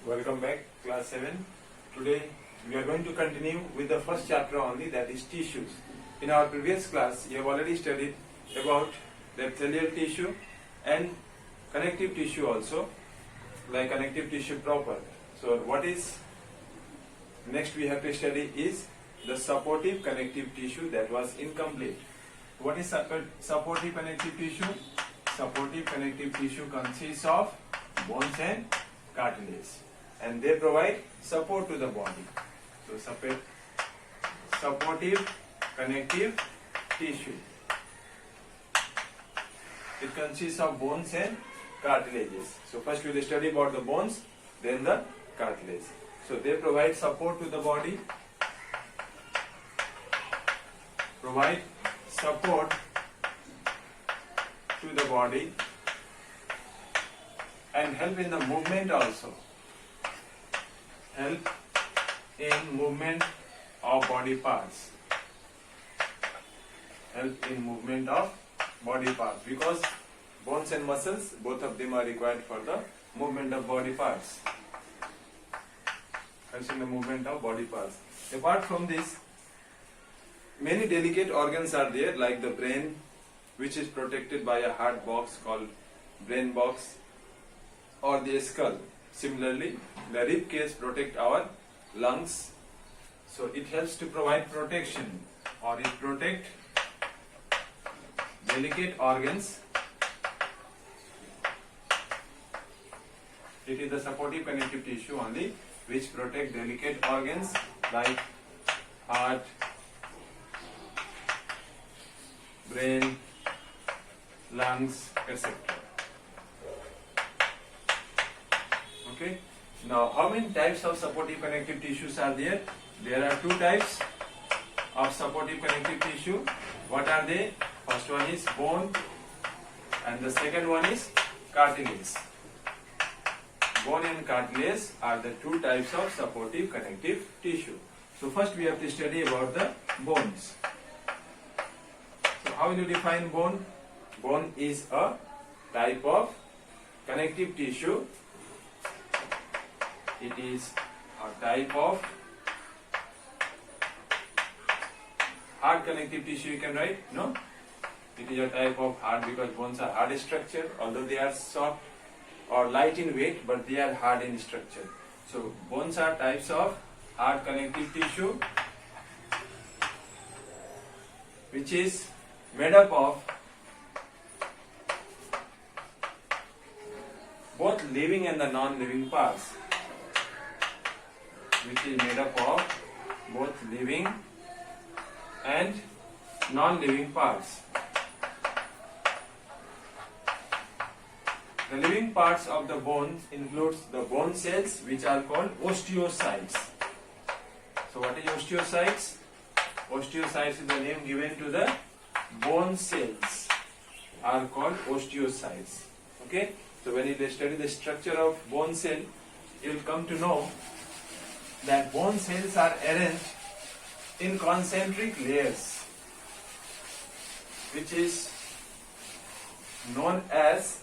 Welcome back, class 7. Today we are going to continue with the first chapter only, that is tissues. In our previous class, you have already studied about the epithelial tissue and connective tissue also, like connective tissue proper. So what is next we have to study is the supportive connective tissue that was incomplete. What is supportive connective tissue? Supportive connective tissue consists of bones and cartilage, and they provide support to the body. So supportive connective tissue, it consists of bones and cartilages. So first we will study about the bones, then the cartilage. So they provide support to the body, provide support to the body, and help in the movement also. Help in movement of body parts. Help in movement of body parts, because bones and muscles, both of them are required for the movement of body parts. Helps in the movement of body parts. Apart from this, many delicate organs are there, like the brain, which is protected by a hard box called brain box, or the skull. Similarly, the rib cage protects our lungs, so it helps to provide protection, or it protects delicate organs. It is the supportive connective tissue only which protect delicate organs like heart, brain, lungs, etc. Okay. Now, how many types of supportive connective tissues are there? There are two types of supportive connective tissue. What are they? First one is bone, and the second one is cartilage. Bone and cartilage are the two types of supportive connective tissue. So first we have to study about the bones. So how will you define bone? Bone is a type of connective tissue. It is a type of hard connective tissue, you can write, no? It is a type of hard, because bones are hard structure, although they are soft or light in weight, but they are hard in structure. So bones are types of hard connective tissue which is made up of both living and the non-living parts. Which is made up of both living and non-living parts. The living parts of the bones includes the bone cells, which are called osteocytes. So what is osteocytes? Osteocytes is the name given to the bone cells, are called osteocytes. Okay? So when you study the structure of bone cell, you will come to know that bone cells are arranged in concentric layers, which is known as,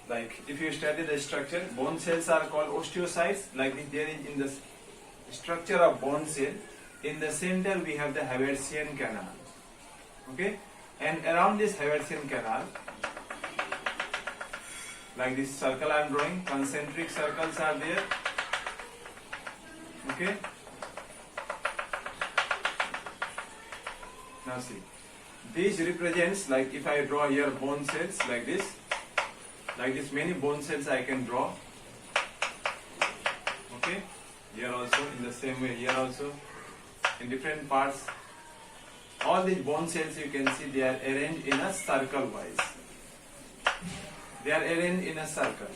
like if you study the structure, bone cells are called osteocytes. Like there is in the structure of bone cell, in the center we have the Haversian canal. Okay, and around this Haversian canal, like this circle I am drawing, concentric circles are there. Okay. Now see, this represents, like if I draw here bone cells like this many bone cells I can draw. Okay. Here also, in the same way here also, in different parts. All these bone cells you can see, they are arranged in a circle wise. They are arranged in a circle.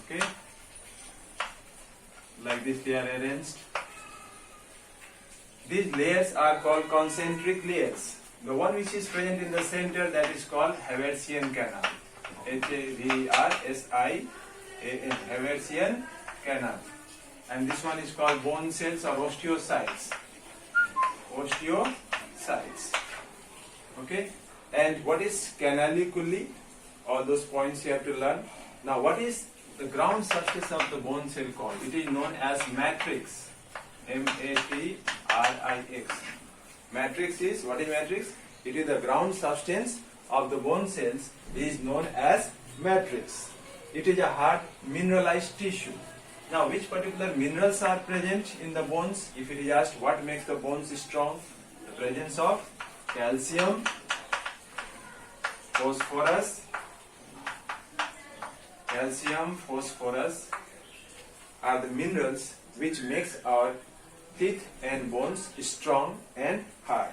Okay, like this they are arranged. These layers are called concentric layers. The one which is present in the center, that is called Haversian canal. Haversian, Haversian canal. And this one is called bone cells or osteocytes. Osteocytes. Okay. And what is canaliculi? All those points you have to learn. Now, what is the ground surface of the bone cell called? It is known as matrix. M-A-T-R-I-X. Matrix is, what is matrix? It is the ground substance of the bone cells is known as matrix. It is a hard mineralized tissue. Now, which particular minerals are present in the bones? If it is asked what makes the bones strong, the presence of calcium, phosphorus, are the minerals which makes our teeth and bones strong and hard.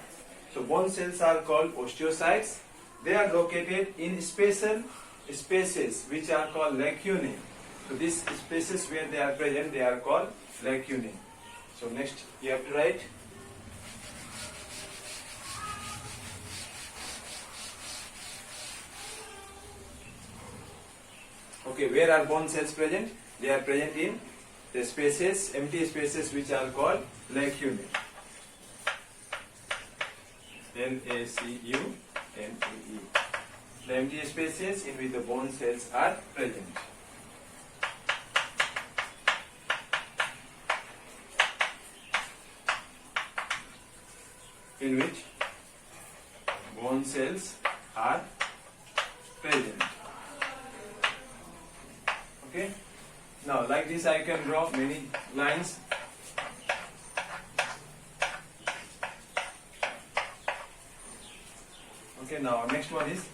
So bone cells are called osteocytes. They are located in special spaces which are called lacunae. So these spaces where they are present, they are called lacunae. So next you have to write. Okay, where are bone cells present? They are present in the spaces, empty spaces which are called lacunae. L-A-C-U-N-E-E. The empty spaces in which the bone cells are present. In which bone cells are present. Okay. Now, like this, I can draw many lines. Okay. Now, next one is,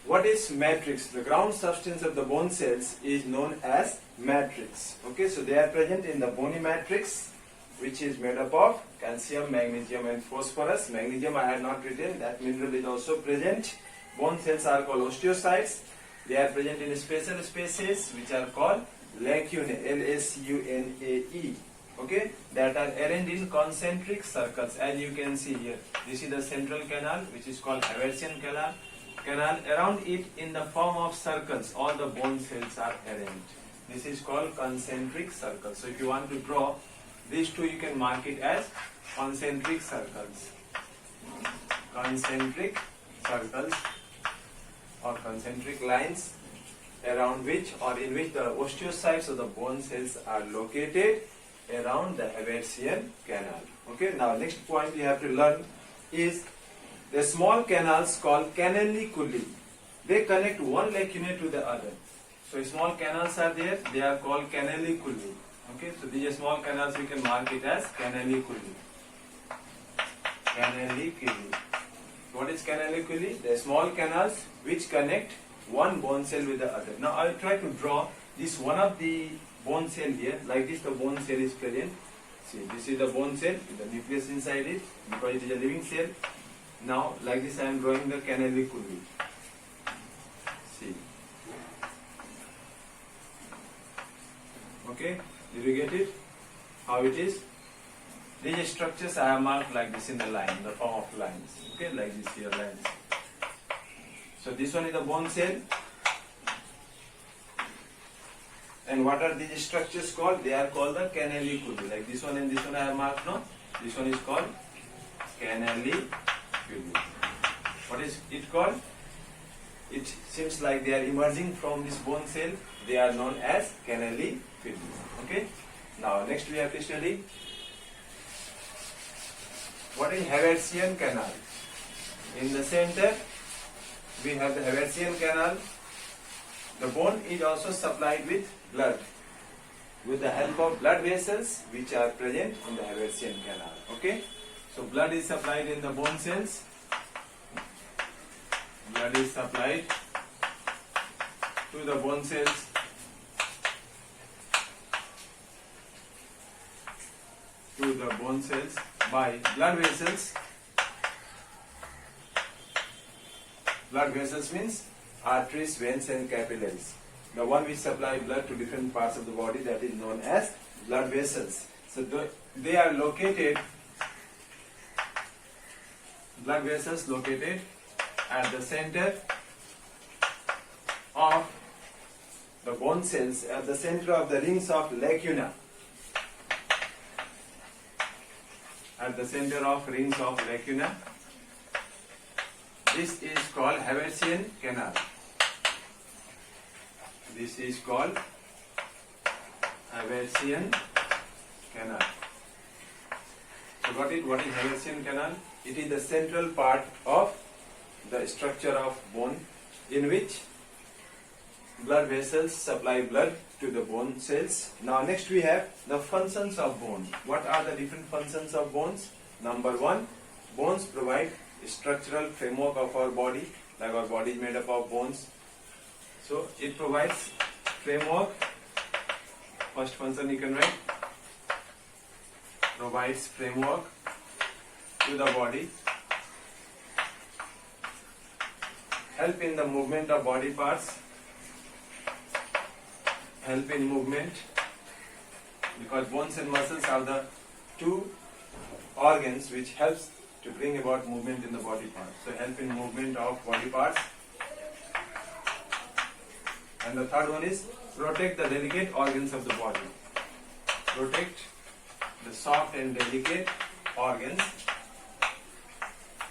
what is matrix? The ground substance of the bone cells is known as matrix. Okay. So they are present in the bony matrix, which is made up of calcium, magnesium and phosphorus. Magnesium I have not written, that mineral is also present. Bone cells are called osteocytes. They are present in special spaces which are called lacunae, L-A-C-U-N-A-E. Okay, that are arranged in concentric circles, as you can see here. This is the central canal, which is called Haversian canal. Around it, in the form of circles, all the bone cells are arranged. This is called concentric circles. So if you want to draw these two, you can mark it as concentric circles. Concentric circles or concentric lines around which or in which the osteocytes of the bone cells are located around the Haversian canal. Okay, now next point you have to learn is the small canals called canaliculi. They connect one lacunae to the other. So small canals are there, they are called canaliculi. Okay, so these small canals we can mark it as canaliculi. Canaliculi. What is canaliculi? The small canals which connect one bone cell with the other. Now I will try to draw this one of the bone cell here. Like this, the bone cell is present. See, this is the bone cell, the nucleus inside it, because it is a living cell. Now, like this, I am drawing the canaliculi. See. Okay, did you get it? How it is? These structures I have marked like this in the line, in the form of lines. Okay, like this here, lines. So this one is the bone cell. And what are these structures called? They are called the canaliculi. Like this one and this one I have marked, no? This one is called canaliculi. What is it called? It seems like they are emerging from this bone cell. They are known as canaliculi. Okay? Now next we have to study what is Haversian canal. In the center we have the Haversian canal. The bone is also supplied with blood with the help of blood vessels which are present in the Haversian canal. Okay, so blood is supplied in the bone cells. Blood is supplied to the bone cells. To the bone cells by blood vessels. Blood vessels means arteries, veins and capillaries. The one which supply blood to different parts of the body, that is known as blood vessels. So they are located, blood vessels located at the center of the bone cells, at the center of the rings of lacuna. At the center of rings of lacuna, This is called Haversian canal. This is called Haversian canal. So what is Haversian canal? It is the central part of the structure of bone in which blood vessels supply blood to the bone cells. Now next we have the functions of bone. What are the different functions of bones? Number one, bones provide structural framework of our body, like our body is made up of bones. So it provides framework. First function you can write. Provides framework to the body. Help in the movement of body parts. Help in movement, because bones and muscles are the two organs which helps to bring about movement in the body parts. So help in movement of body parts. And the third one is protect the delicate organs of the body. Protect the soft and delicate organs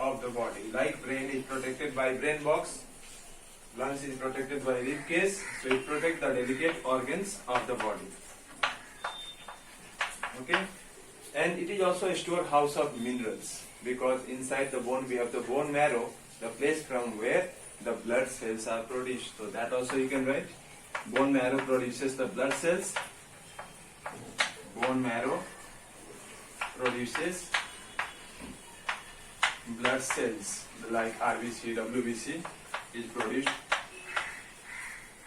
of the body. Like brain is protected by brain box, lungs is protected by rib cage, so it protects the delicate organs of the body. Okay? And it is also a storehouse of minerals, because inside the bone we have the bone marrow, the place from where the blood cells are produced. So that also you can write. Bone marrow produces the blood cells. Bone marrow produces blood cells like RBC, WBC is produced,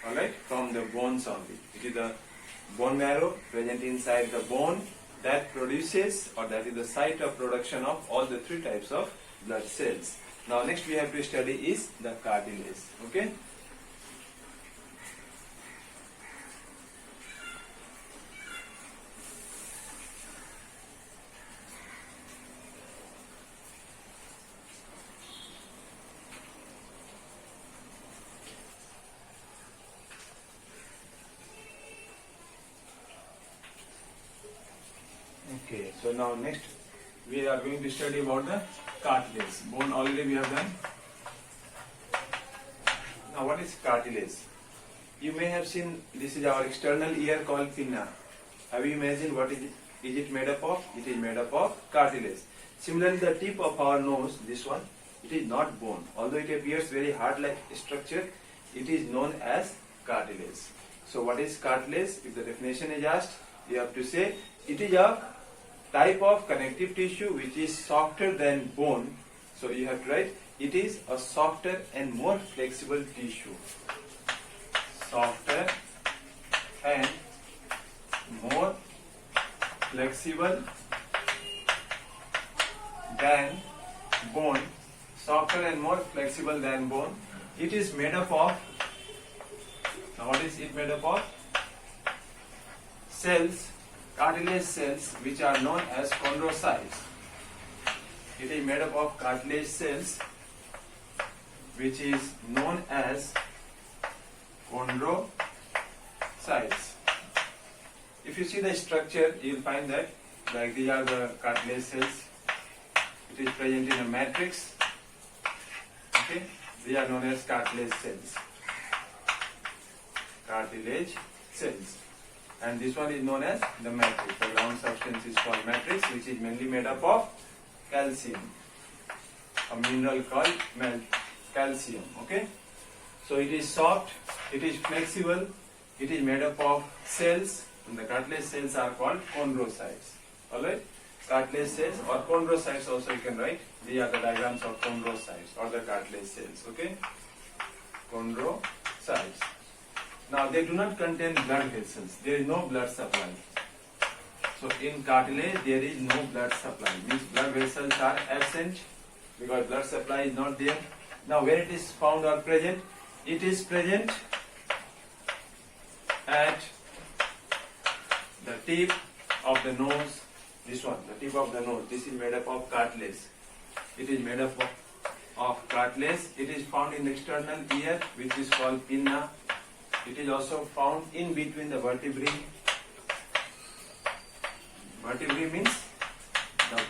alright, from the bones only. It is the bone marrow present inside the bone that produces, or that is the site of production of all the three types of blood cells. Now next we have to study is the cartilage. Okay. Okay, so now next we are going to study about the cartilage. Bone already we have done. Now what is cartilage? You may have seen, this is our external ear called pinna. Have you imagined what is it? Is it made up of? It is made up of cartilage. Similarly, the tip of our nose, this one, it is not bone. Although it appears very hard-like structure, it is known as cartilage. So what is cartilage? If the definition is asked, you have to say it is a type of connective tissue which is softer than bone. So you have to write it is a softer and more flexible tissue. Softer and more flexible than bone. Softer and more flexible than bone. It is made up of, now what is it made up of? Cells, cartilage cells, which are known as chondrocytes. It is made up of cartilage cells which is known as chondrocytes. If you see the structure, you will find that like these are the cartilage cells. It is present in a matrix. Okay, they are known as cartilage cells. Cartilage cells. And this one is known as the matrix. The ground substance is called matrix, which is mainly made up of calcium. A mineral called calcium. Okay. So it is soft, it is flexible, it is made up of cells, and the cartilage cells are called chondrocytes. Alright? Cartilage cells or chondrocytes also you can write. These are the diagrams of chondrocytes or the cartilage cells. Okay? Chondrocytes. Now they do not contain blood vessels. There is no blood supply. So in cartilage there is no blood supply. Means blood vessels are absent because blood supply is not there. Now where it is found or present? It is present at the tip of the nose. This one, the tip of the nose. This is made up of cartilage. It is made up of cartilage. It is found in the external ear, which is called pinna. It is also found in between the vertebrae. Vertebrae means the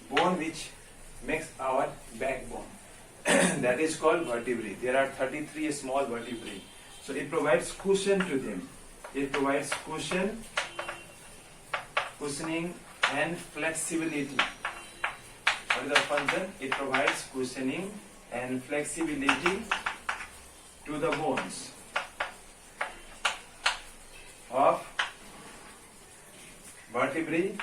bone which makes our backbone. that is called vertebrae. There are 33 small vertebrae. So it provides cushion to them. It provides cushioning and flexibility. What is the function? It provides cushioning and flexibility to the bones of vertebrae.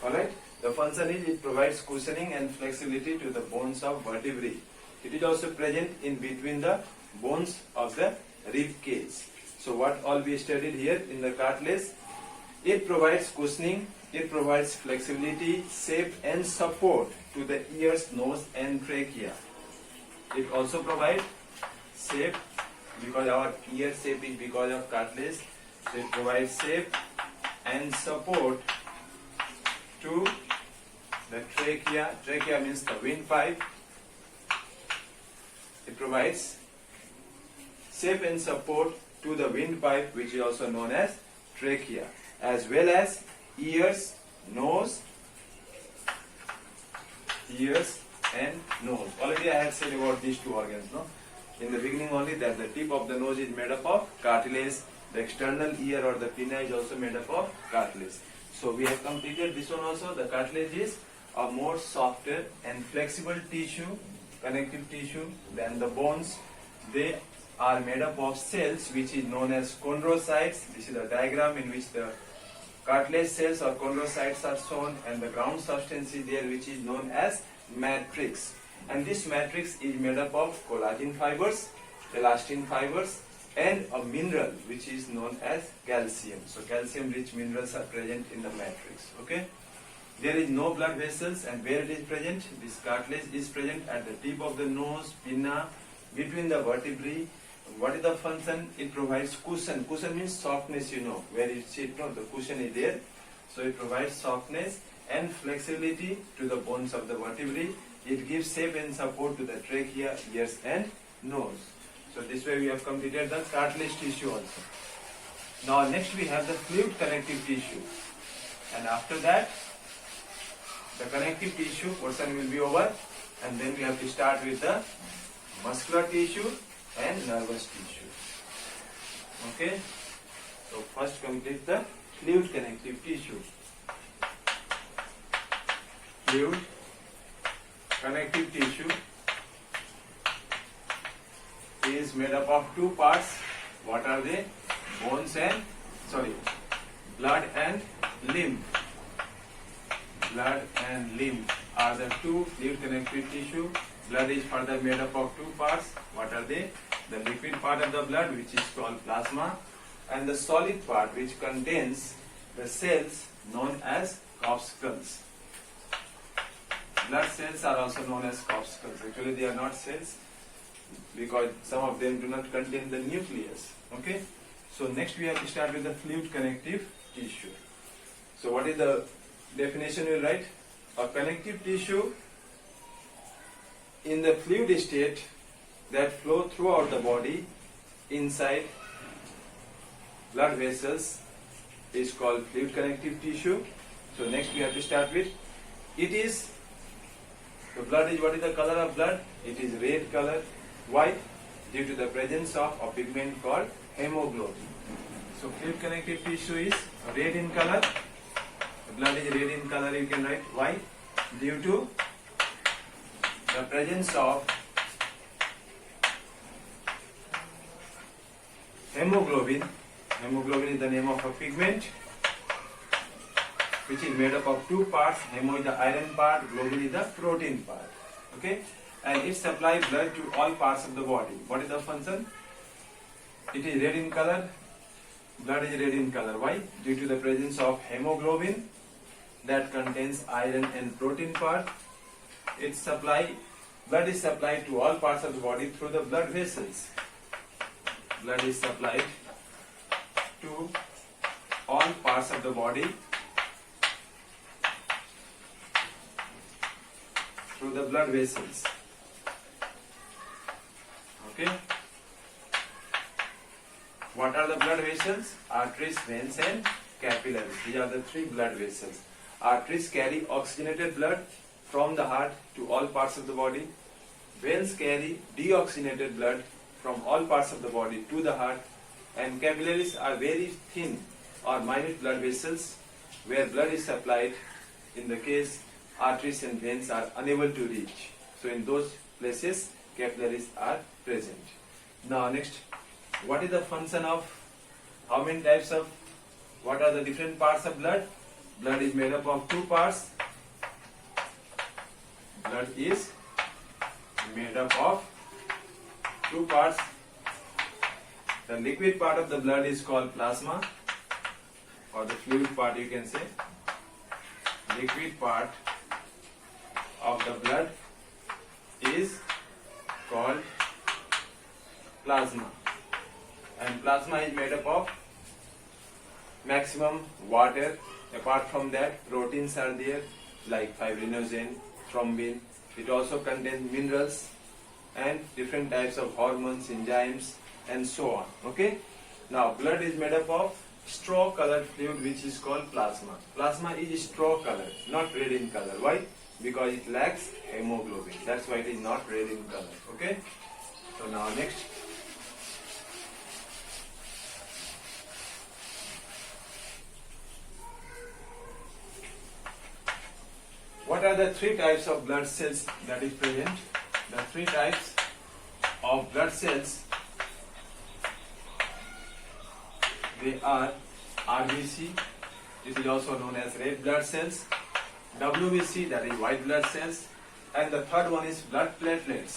Alright? The function is it provides cushioning and flexibility to the bones of vertebrae. It is also present in between the bones of the rib cage. So what all we studied here in the cartilage, it provides cushioning, it provides flexibility, shape and support to the ears, nose and trachea. It also provides shape, because our ear shape is because of cartilage. So it provides shape and support to the trachea. Trachea means the windpipe. It provides shape and support to the windpipe, which is also known as trachea, as well as ears, nose, and nose. Already I have said about these two organs, no? In the beginning only, that the tip of the nose is made up of cartilage. The external ear or the pinna is also made up of cartilage. So we have completed this one also. The cartilage is a more softer and flexible tissue, connective tissue than the bones. They are made up of cells which is known as chondrocytes. This is a diagram in which the cartilage cells or chondrocytes are shown, and the ground substance is there which is known as matrix. And this matrix is made up of collagen fibers, elastin fibers, and a mineral which is known as calcium. So calcium rich minerals are present in the matrix. Okay. There is no blood vessels, and where it is present? This cartilage is present at the tip of the nose, pinna, between the vertebrae. What is the function? It provides cushion. Cushion means softness, you know, where it sits, no, the cushion is there. So it provides softness and flexibility to the bones of the vertebrae. It gives shape and support to the trachea, ears and nose. So this way we have completed the cartilage tissue also. Now next we have the fluid connective tissue. And after that, the connective tissue portion will be over, and then we have to start with the muscular tissue and nervous tissue. Okay. So first complete the fluid connective tissue. Fluid connective tissue is made up of two parts. What are they? Blood and lymph. Blood and lymph are the two fluid connective tissue. Blood is further made up of two parts. What are they? The liquid part of the blood, which is called plasma, and the solid part, which contains the cells known as corpuscles. Blood cells are also known as corpuscles. Actually, they are not cells because some of them do not contain the nucleus. Okay. So next we have to start with the fluid connective tissue. So what is the definition we will write? A connective tissue in the fluid state that flow throughout the body inside blood vessels is called fluid connective tissue. So next we have to start with, it is, the blood is, what is the color of blood? It is red color. Why? Due to the presence of a pigment called hemoglobin. So fluid connective tissue is red in color. The blood is red in color, you can write. Why? Due to the presence of hemoglobin. Hemoglobin is the name of a pigment which is made up of two parts. Hemo is the iron part, globin is the protein part. Okay? And it supplies blood to all parts of the body. What is the function? It is red in color. Blood is red in color. Why? Due to the presence of hemoglobin that contains iron and protein part. Blood is supplied to all parts of the body through the blood vessels. Blood is supplied to all parts of the body through the blood vessels. Okay. What are the blood vessels? Arteries, veins and capillaries. These are the three blood vessels. Arteries carry oxygenated blood from the heart to all parts of the body. Veins carry deoxygenated blood from all parts of the body to the heart, and capillaries are very thin or minute blood vessels where blood is supplied in the case arteries and veins are unable to reach. So in those places capillaries are present. Now next, what is the function of, how many types of, what are the different parts of blood? Blood is made up of two parts. Blood is made up of two parts. The liquid part of the blood is called plasma, or the fluid part you can say. Liquid part of the blood is called plasma, and plasma is made up of maximum water. Apart from that, proteins are there like fibrinogen, thrombin. It also contains minerals and different types of hormones, enzymes, and so on. Okay. Now blood is made up of straw colored fluid which is called plasma. Plasma is straw colored, not red in color. Why? Because it lacks hemoglobin. That's why it is not red in color. Okay. So now next. What are the three types of blood cells that is present? The three types of blood cells, they are RBC, this is also known as red blood cells, WBC, that is white blood cells, and the third one is blood platelets.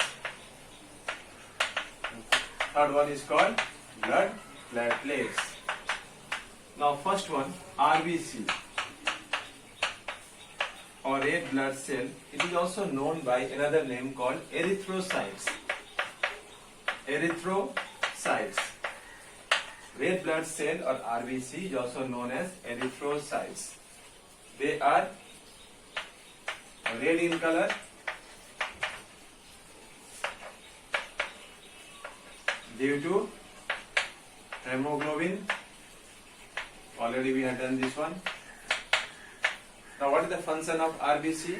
Third one is called blood platelets. Now first one, RBC, or red blood cell. It is also known by another name called erythrocytes. Erythrocytes. Red blood cell or RBC is also known as erythrocytes. They are red in color, due to hemoglobin. Already we have done this one. Now what is the function of RBC?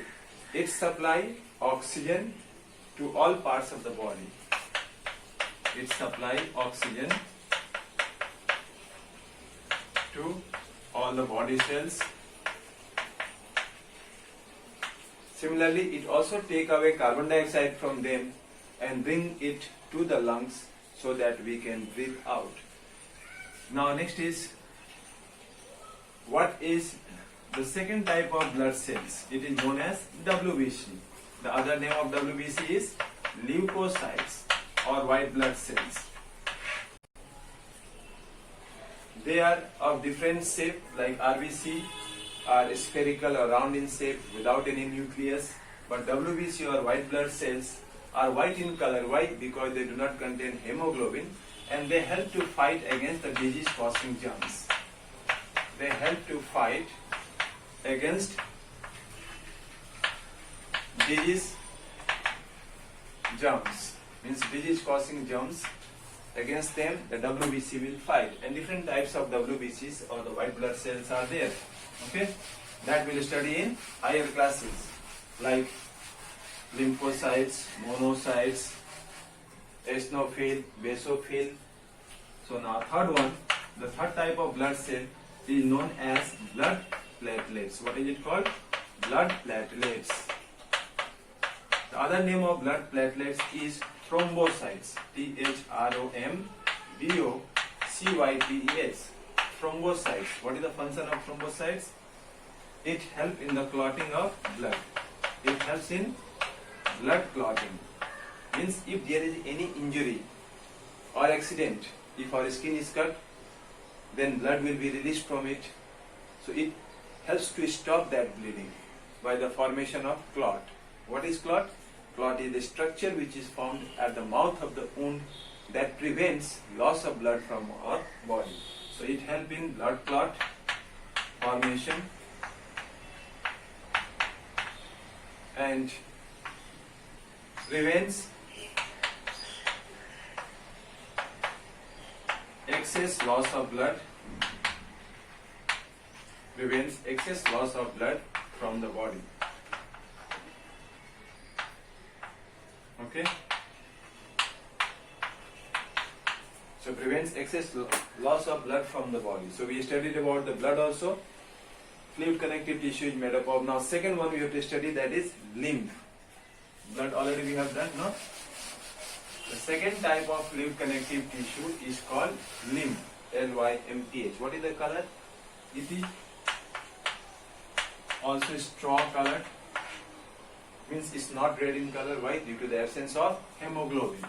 It supplies oxygen to all parts of the body. It supplies oxygen to all the body cells. Similarly, it also takes away carbon dioxide from them and bring it to the lungs so that we can breathe out. Now next is, what is the second type of blood cells? It is known as WBC. The other name of WBC is leukocytes or white blood cells. They are of different shape, like RBC are spherical or round in shape without any nucleus, but WBC or white blood cells are white in color. Why? Because they do not contain hemoglobin, and they help to fight against the disease causing germs. They help to fight against disease germs, means disease causing germs. Against them the WBC will fight, and different types of WBCs or the white blood cells are there. Okay, that we'll study in higher classes, like lymphocytes, monocytes, eosinophil, basophil. So now third one, the third type of blood cell is known as blood platelets. What is it called? Blood platelets. The other name of blood platelets is thrombocytes. THROMBOCYTES. Thrombocytes. What is the function of thrombocytes? It helps in the clotting of blood. It helps in blood clotting. Means if there is any injury or accident, if our skin is cut, then blood will be released from it. So it helps to stop that bleeding by the formation of clot. What is clot? Clot is the structure which is formed at the mouth of the wound that prevents loss of blood from our body. So it helps in blood clot formation and prevents excess loss of blood, from the body. Okay. So prevents excess loss of blood from the body. So we studied about the blood also. Fluid connective tissue is made up of. Now second one we have to study, that is lymph. Blood already we have done, no? The second type of fluid connective tissue is called lymph. L-Y-M-P-H. What is the color? It is also straw colored. Means it's not red in color. Why? Due to the absence of hemoglobin.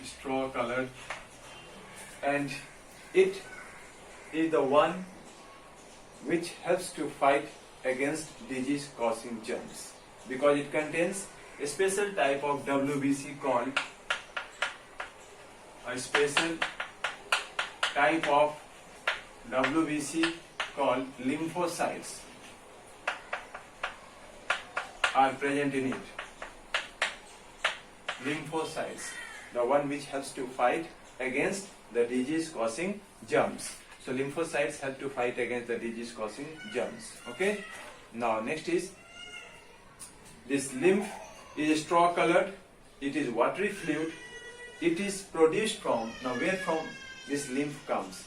Straw colored, and it is the one which helps to fight against disease causing germs, because it contains a special type of WBC called lymphocytes are present in it. Lymphocytes, the one which helps to fight against the disease causing germs. So lymphocytes help to fight against the disease causing germs. Okay. Now next is, this lymph is straw colored. It is watery fluid. It is produced from, now where from this lymph comes?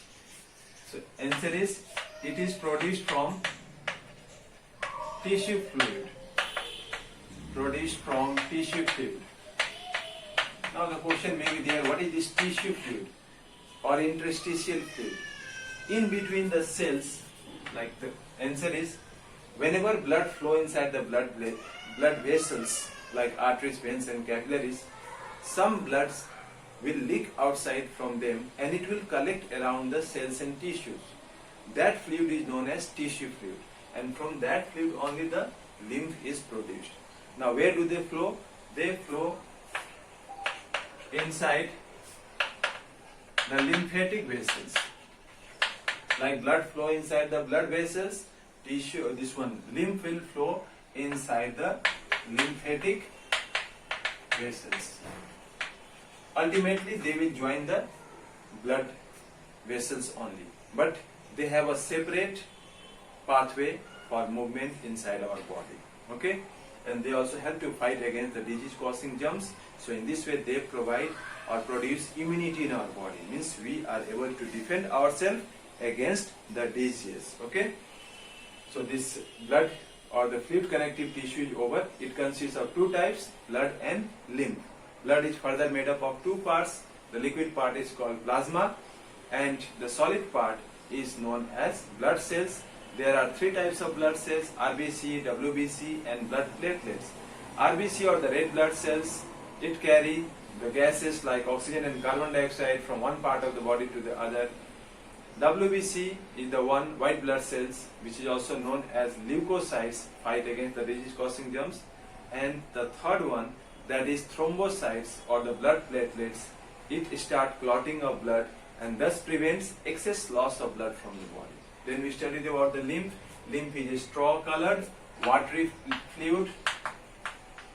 So answer is, it is produced from tissue fluid. Produced from tissue fluid. Now the question may be there, what is this tissue fluid or interstitial fluid? In between the cells, like the answer is, whenever blood flow inside the blood vessels like arteries, veins and capillaries, some bloods will leak outside from them and it will collect around the cells and tissues. That fluid is known as tissue fluid, and from that fluid only the lymph is produced. Now where do they flow? They flow inside the lymphatic vessels. Like blood flow inside the blood vessels, tissue, this one, lymph will flow inside the lymphatic vessels. Ultimately they will join the blood vessels only, but they have a separate pathway for movement inside our body. Okay, and they also help to fight against the disease causing germs. So in this way they provide or produce immunity in our body, means we are able to defend ourselves against the disease. Okay, so this blood or the fluid connective tissue is over. It consists of two types, blood and lymph. Blood is further made up of two parts. The liquid part is called plasma and the solid part is known as blood cells. There are three types of blood cells: RBC, WBC and blood platelets. RBC or the red blood cells, it carry the gases like oxygen and carbon dioxide from one part of the body to the other. WBC is the one, white blood cells, which is also known as leukocytes, fight against the disease causing germs. And the third one, that is thrombocytes or the blood platelets, it starts clotting of blood and thus prevents excess loss of blood from the body. Then we studied about the lymph. Lymph is a straw colored, watery fluid.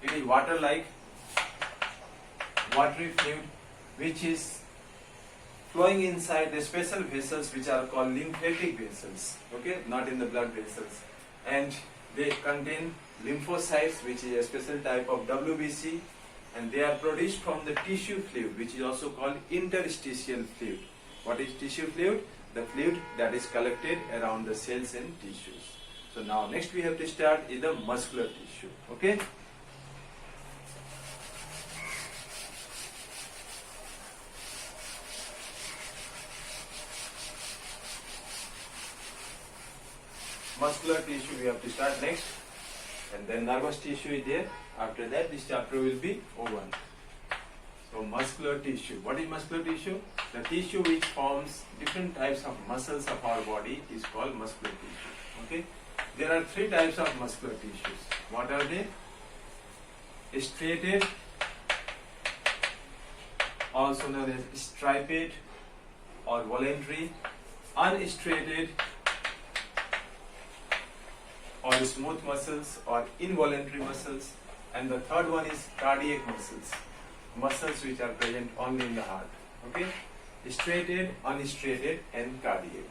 It is water-like, watery fluid which is flowing inside the special vessels which are called lymphatic vessels. Okay, not in the blood vessels. And they contain lymphocytes, which is a special type of WBC, and they are produced from the tissue fluid, which is also called interstitial fluid. What is tissue fluid? The fluid that is collected around the cells and tissues. So now next we have to start is the muscular tissue. Okay. Muscular tissue we have to start next, and then nervous tissue is there. After that this chapter will be over. So muscular tissue. What is muscular tissue? The tissue which forms different types of muscles of our body is called muscular tissue. Okay. There are three types of muscular tissues. What are they? Striated, also known as striped or voluntary, unstriated or smooth muscles or involuntary muscles, and the third one is cardiac muscles, muscles which are present only in the heart. Okay, striated, unstriated and cardiac.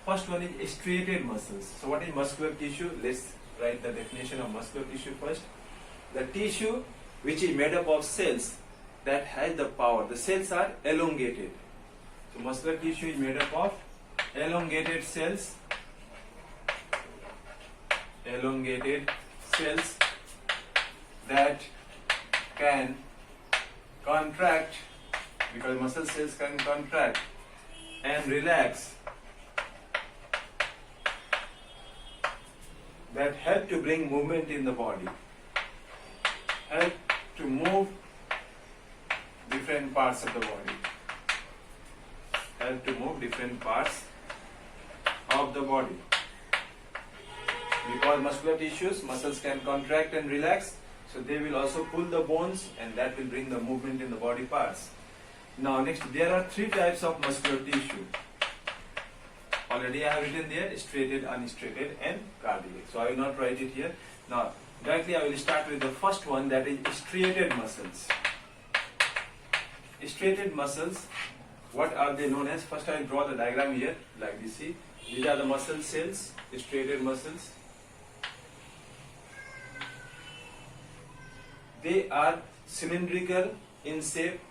First one is striated muscles. So what is muscular tissue? Let's write the definition of muscular tissue first. The tissue which is made up of cells that has the power. The cells are elongated. So muscular tissue is made up of elongated cells. Elongated cells that can contract, because muscle cells can contract and relax, that help to bring movement in the body, help to move different parts of the body, help to move different parts of the body. Because muscular tissues, muscles can contract and relax, so they will also pull the bones, and that will bring the movement in the body parts. Now next, there are three types of muscular tissue. Already I have written there: striated, unstriated and cardiac. So I will not write it here. Now directly I will start with the first one, that is striated muscles. Striated muscles, what are they known as? First I will draw the diagram here like this. See, these are the muscle cells, striated muscles. They are cylindrical in shape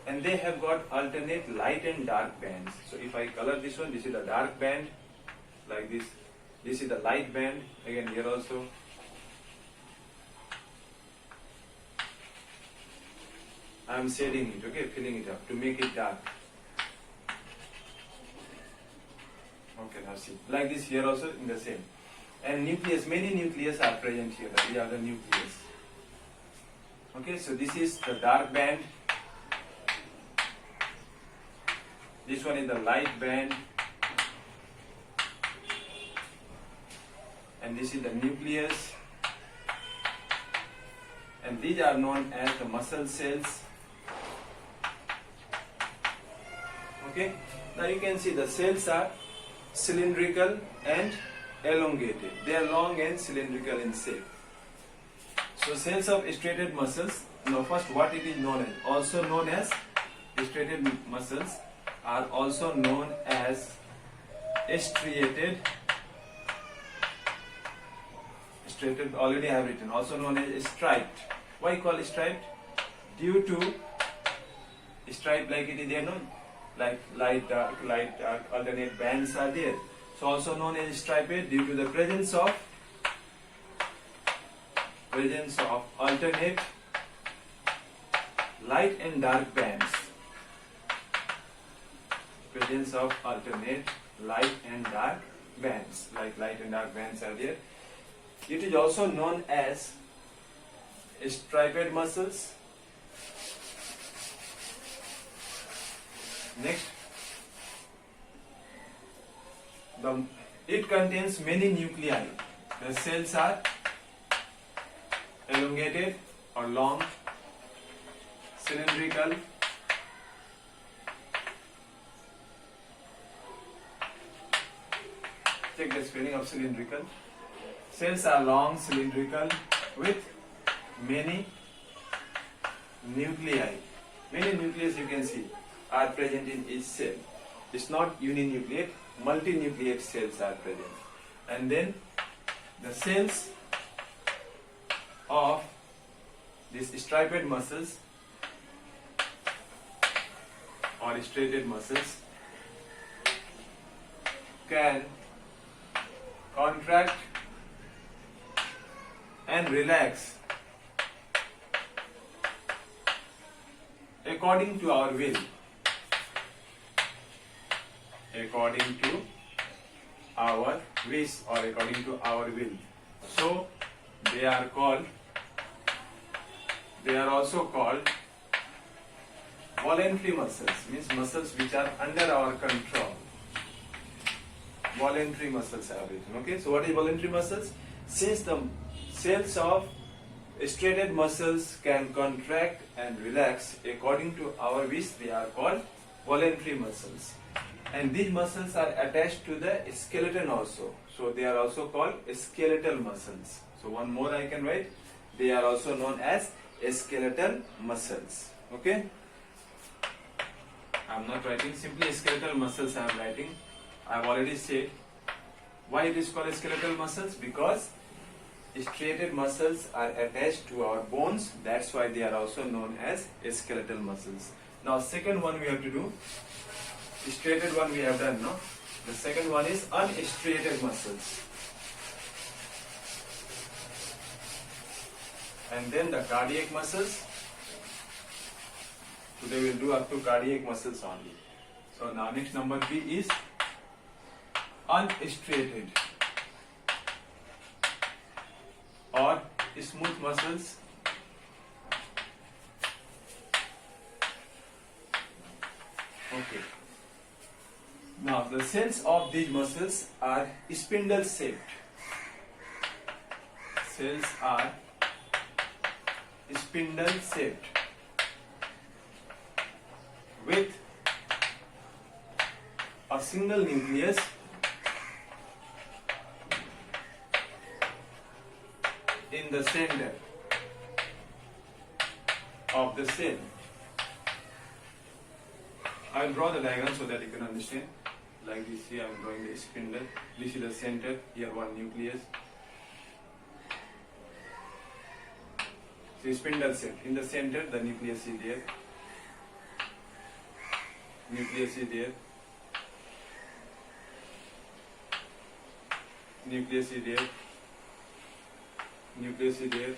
and they have got alternate light and dark bands. So if I color this one, this is the dark band like this. This is the light band, again here also. I am shading it, okay, filling it up to make it dark. Okay, now see, like this here also in the same. And nucleus, many nucleus are present here. These are the nucleus. Okay, so this is the dark band. This one is the light band. And this is the nucleus. And these are known as the muscle cells. Okay, now you can see the cells are cylindrical and elongated. They are long and cylindrical in shape. So cells of striated muscles, now first what it is known as, also known as striated muscles are also known as striated, already I have written, also known as striped. Why call striped? Due to striped, like it is there, no? Like light, dark, alternate bands are there. So also known as striped due to the presence of alternate light and dark bands. Presence of alternate light and dark bands, like light and dark bands are there. It is also known as striped muscles. Next, it contains many nuclei. The cells are elongated or long, cylindrical, check the spelling of cylindrical. Cells are long, cylindrical with many nuclei. Many nucleus you can see are present in each cell. It's not uninucleate, multinucleate cells are present. And then the cells of these striped muscles or striated muscles can contract and relax according to our will. According to our wish or according to our will. So they are also called voluntary muscles, means muscles which are under our control. Voluntary muscles are written. Okay, so what is voluntary muscles? Since the cells of striated muscles can contract and relax according to our wish, they are called voluntary muscles. And these muscles are attached to the skeleton also. So they are also called skeletal muscles. So one more I can write. They are also known as skeletal muscles. Okay. I am not writing simply skeletal muscles, I am writing. I have already said why it is called skeletal muscles, because striated muscles are attached to our bones. That's why they are also known as skeletal muscles. Now second one we have to do. Striated one we have done, no? The second one is unstriated muscles. And then the cardiac muscles. Today we will do up to cardiac muscles only. So now next number B is unstriated or smooth muscles. Okay. Now the cells of these muscles are spindle shaped. Cells are spindle shaped with a single nucleus in the center of the cell. I will draw the diagram so that you can understand. Like this here I am drawing the spindle. This is the center, here one nucleus. So spindle cell. In the center the nucleus is there. Nucleus is there. Nucleus is there. Nucleus is there.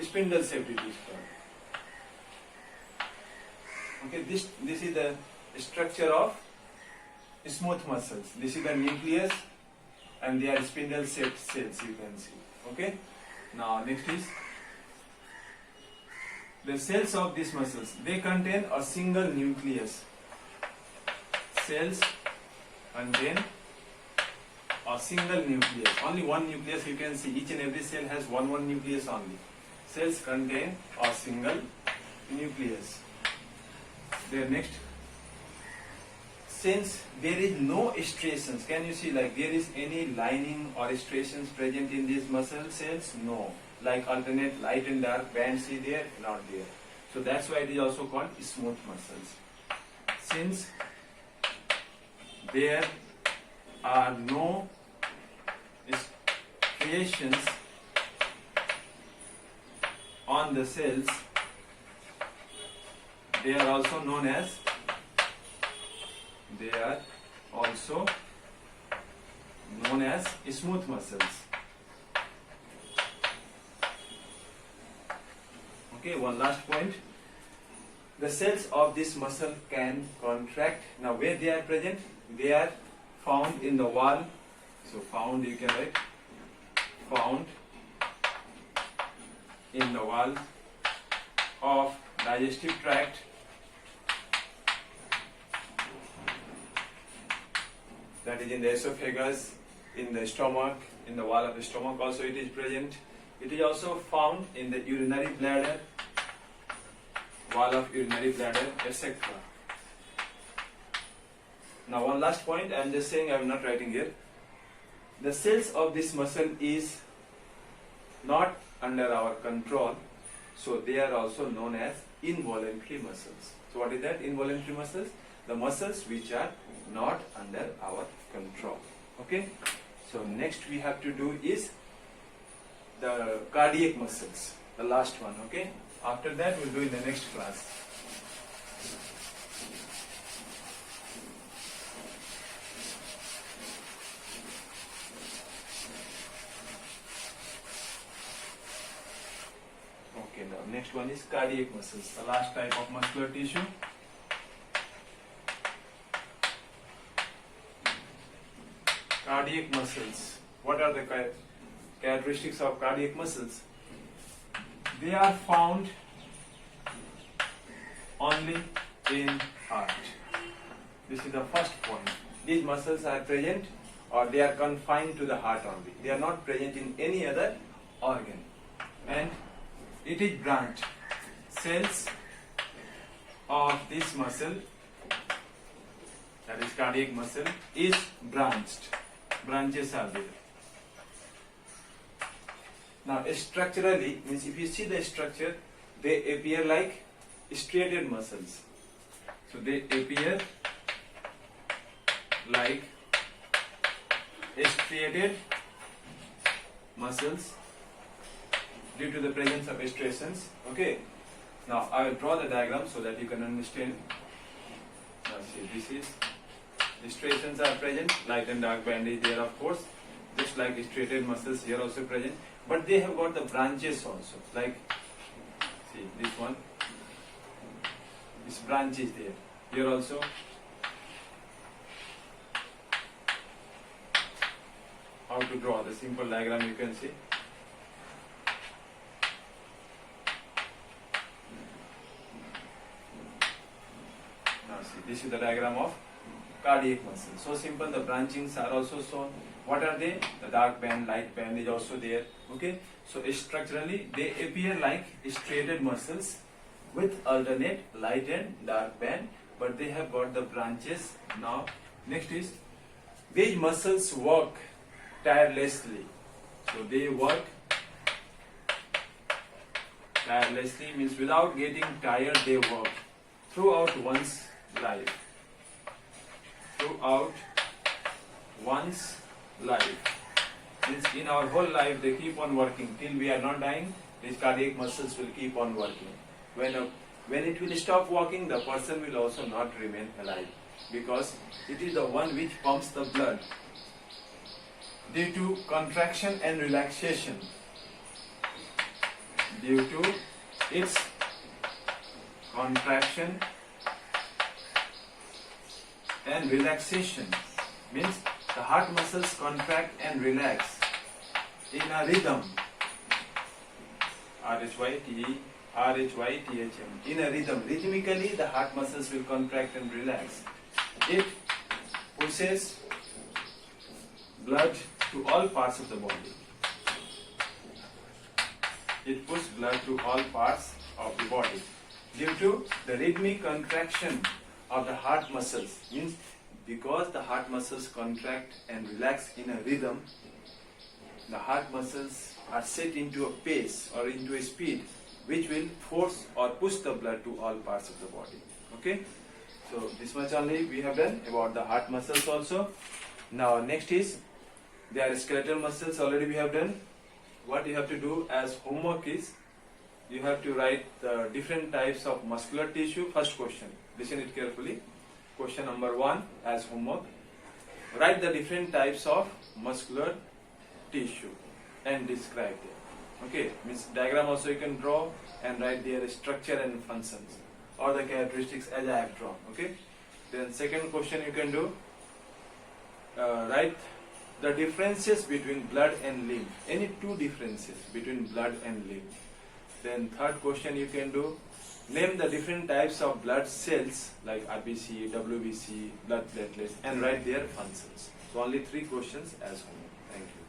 Spindle shape it is called. Okay, this is the structure of smooth muscles. This is the nucleus and they are spindle shaped cells, you can see. Okay. Now next is the cells of these muscles. They contain a single nucleus. Cells contain a single nucleus. Only one nucleus you can see. Each and every cell has one nucleus only. Cells contain a single nucleus. Then next, since there is no striations, can you see like there is any lining or striations present in these muscle cells? No. Like alternate light and dark bands is there? Not there. So that's why it is also called smooth muscles. Since there are no striations on the cells, they are also known as smooth muscles. Okay, one last point. The cells of this muscle can contract. Now where they are present? They are found in the wall. So found, you can write found in the wall of digestive tract, that is in the esophagus, in the stomach, in the wall of the stomach also it is present. It is also found in the urinary bladder, wall of urinary bladder, etc. Now one last point, I am just saying, I am not writing here. The cells of this muscle is not under our control, so they are also known as involuntary muscles. So what is that? Involuntary muscles? The muscles which are not under our control. Okay? So next we have to do is the cardiac muscles, the last one. Okay? After that we'll do in the next class. Okay, the next one is cardiac muscles, the last type of muscular tissue. Cardiac muscles. What are the characteristics of cardiac muscles? They are found only in heart. This is the first point. These muscles are present or they are confined to the heart only. They are not present in any other organ. And it is branched. Cells of this muscle, that is cardiac muscle, is branched. Branches are there. Now structurally, means if you see the structure, they appear like striated muscles. So they appear like striated muscles due to the presence of striations. Okay. Now I will draw the diagram so that you can understand. Now see, this is striations are present, light and dark band is there of course, just like striated muscles here also present, but they have got the branches also, like see this one, this branch is there, here also. How to draw the simple diagram you can see. Now see, this is the diagram of cardiac muscle. So simple, the branchings are also shown. What are they? The dark band, light band is also there. Okay. So structurally they appear like striated muscles with alternate light and dark band, but they have got the branches. Now next is, these muscles work tirelessly. So they work tirelessly means without getting tired they work throughout one's life. Throughout one's life means in our whole life they keep on working till we are not dying. These cardiac muscles will keep on working. When it will stop working, the person will also not remain alive, because it is the one which pumps the blood. Due to contraction and relaxation, due to its contraction and relaxation, means the heart muscles contract and relax in a rhythm. RHYTHM. In a rhythm. Rhythmically the heart muscles will contract and relax. It pushes blood to all parts of the body. It pushes blood to all parts of the body. Due to the rhythmic contraction of the heart muscles, means because the heart muscles contract and relax in a rhythm, the heart muscles are set into a pace or into a speed which will force or push the blood to all parts of the body. Okay, so this much only we have done about the heart muscles also. Now next is, there are skeletal muscles, already we have done. What you have to do as homework is, you have to write the different types of muscular tissue. First question, listen it carefully. Question number 1 as homework. Write the different types of muscular tissue and describe them. Okay, means diagram also you can draw and write their structure and functions or the characteristics as I have drawn. Okay. Then second question you can do, write the differences between blood and lymph. Any two differences between blood and lymph. Then third question you can do, name the different types of blood cells like RBC, WBC, blood platelets, and write their functions. So only 3 questions as homework. Thank you.